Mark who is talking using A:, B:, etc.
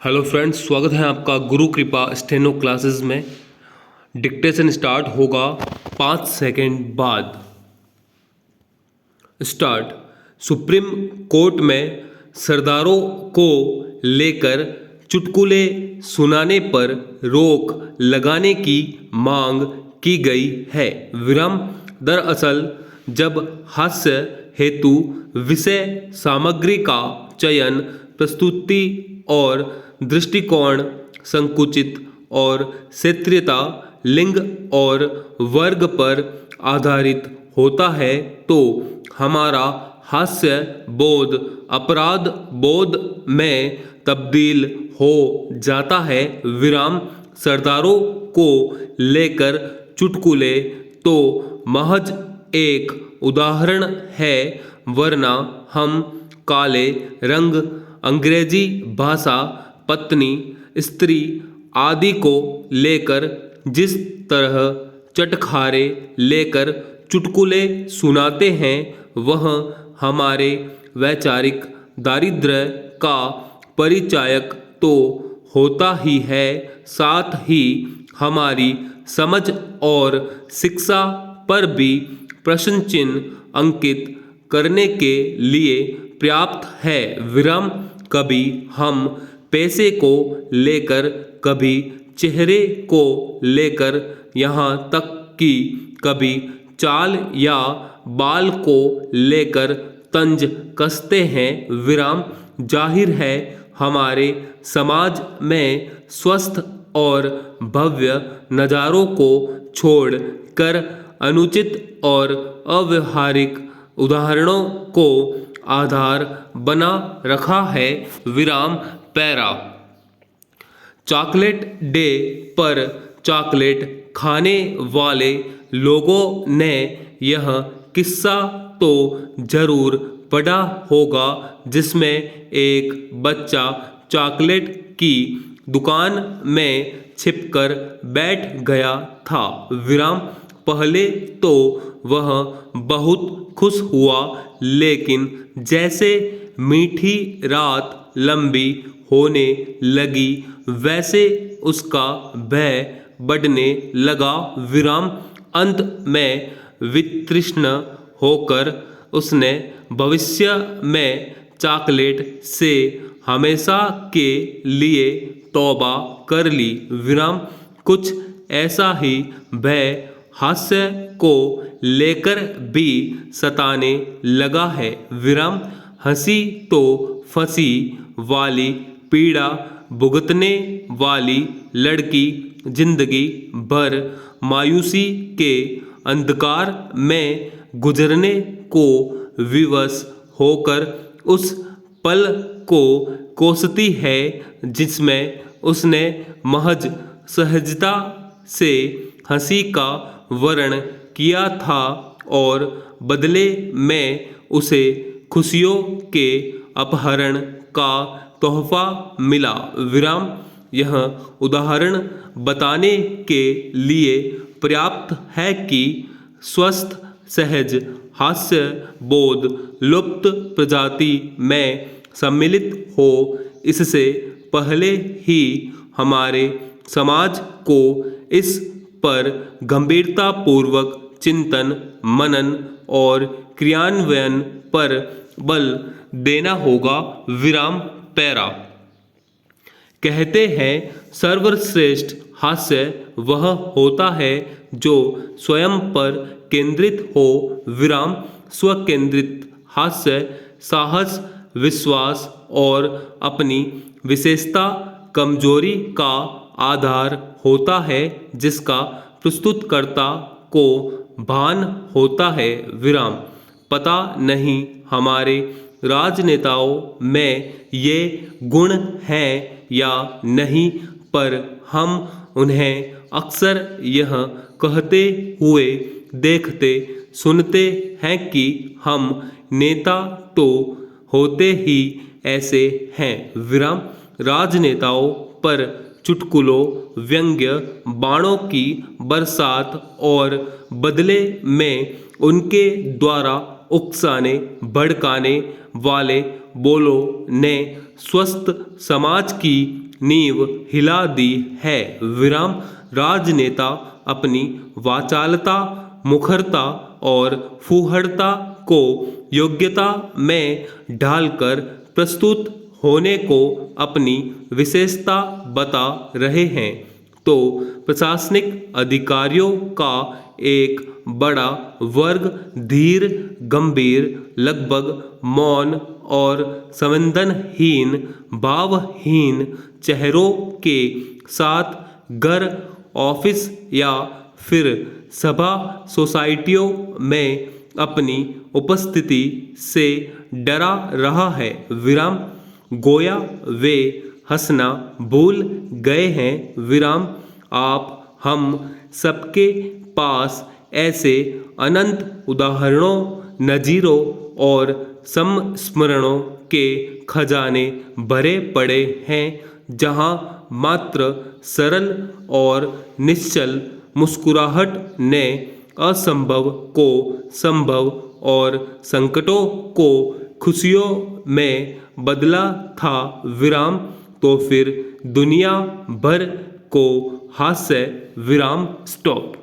A: Hello friends, स्वागत है आपका गुरु कृपा स्टेनो क्लासेस में। डिक्टेशन स्टार्ट होगा 5 सेकंड बाद। स्टार्ट। सुप्रीम कोर्ट में सरदारों को लेकर चुटकुले सुनाने पर रोक लगाने की मांग की गई है। विराम। दरअसल जब हास्य हेतु विषय सामग्री का चयन, प्रस्तुति और दृष्टिकोण संकुचित और क्षेत्रीयता, लिंग और वर्ग पर आधारित होता है तो हमारा हास्य बोध अपराध बोध में तब्दील हो जाता है। विराम। सरदारों को लेकर चुटकुले तो महज एक उदाहरण है, वरना हम काले रंग, अंग्रेजी भाषा, पत्नी, स्त्री आदि को लेकर जिस तरह चटखारे लेकर चुटकुले सुनाते हैं, वह हमारे वैचारिक दारिद्र्य का परिचायक तो होता ही है, साथ ही हमारी समझ और शिक्षा पर भी प्रश्न चिन्ह अंकित करने के लिए पर्याप्त है। विराम। कभी हम पैसे को लेकर, कभी चेहरे को लेकर, यहाँ तक कि कभी चाल या बाल को लेकर तंज कसते हैं। विराम। जाहिर है हमारे समाज में स्वस्थ और भव्य नज़ारों को छोड़ कर अनुचित और अव्यवहारिक उदाहरणों को आधार बना रखा है। विराम। पैरा। चॉकलेट डे पर चॉकलेट खाने वाले लोगों ने यह किस्सा तो जरूर पढ़ा होगा, जिसमें एक बच्चा चॉकलेट की दुकान में छिपकर बैठ गया था। विराम। पहले तो वह बहुत खुश हुआ, लेकिन जैसे मीठी रात लंबी होने लगी, वैसे उसका भय बढ़ने लगा। विराम। अंत में वितृष्ण होकर उसने भविष्य में चॉकलेट से हमेशा के लिए तौबा कर ली। विराम। कुछ ऐसा ही भय हास्य को लेकर भी सताने लगा है। विराम। हंसी तो फंसी वाली पीड़ा भुगतने वाली लड़की जिंदगी भर मायूसी के अंधकार में गुजरने को विवश होकर उस पल को कोसती है जिसमें उसने महज सहजता से हंसी का वर्ण किया था और बदले में उसे खुशियों के अपहरण का तोहफा मिला। विराम। यह उदाहरण बताने के लिए पर्याप्त है कि स्वस्थ सहज हास्य बोध लुप्त प्रजाति में सम्मिलित हो, इससे पहले ही हमारे समाज को इस पर गंभीरतापूर्वक चिंतन, मनन और क्रियान्वयन पर बल देना होगा। विराम। पैरा। कहते हैं सर्वश्रेष्ठ हास्य वह होता है जो स्वयं पर केंद्रित हो। विराम। स्वकेंद्रित हास्य साहस, विश्वास और अपनी विशेषता कमजोरी का आधार होता है, जिसका प्रस्तुतकर्ता को भान होता है। विराम। पता नहीं हमारे राजनेताओं में ये गुण हैं या नहीं, पर हम उन्हें अक्सर यह कहते हुए देखते सुनते हैं कि हम नेता तो होते ही ऐसे हैं। विराम। राजनेताओं पर चुटकुलों, व्यंग्य बाणों की बरसात और बदले में उनके द्वारा उकसाने भड़काने वाले बोलो ने स्वस्थ समाज की नींव हिला दी है। विराम राजनेता अपनी वाचालता, मुखरता और फूहड़ता को योग्यता में ढालकर प्रस्तुत होने को अपनी विशेषता बता रहे हैं, तो प्रशासनिक अधिकारियों का एक बड़ा वर्ग धीर, गंभीर, लगभग मौन और संवेदनहीन, भावहीन चेहरों के साथ घर, ऑफिस या फिर सभा सोसाइटियों में अपनी उपस्थिति से डरा रहा है। विराम गोया वे हंसना भूल गए हैं। विराम आप हम सबके पास ऐसे अनंत उदाहरणों, नज़ीरों और संस्मरणों के खजाने भरे पड़े हैं, जहां मात्र सरल और निश्चल मुस्कुराहट ने असंभव को संभव और संकटों को खुशियों में बदला था। विराम तो फिर दुनिया भर को हास्य। विराम स्टॉप।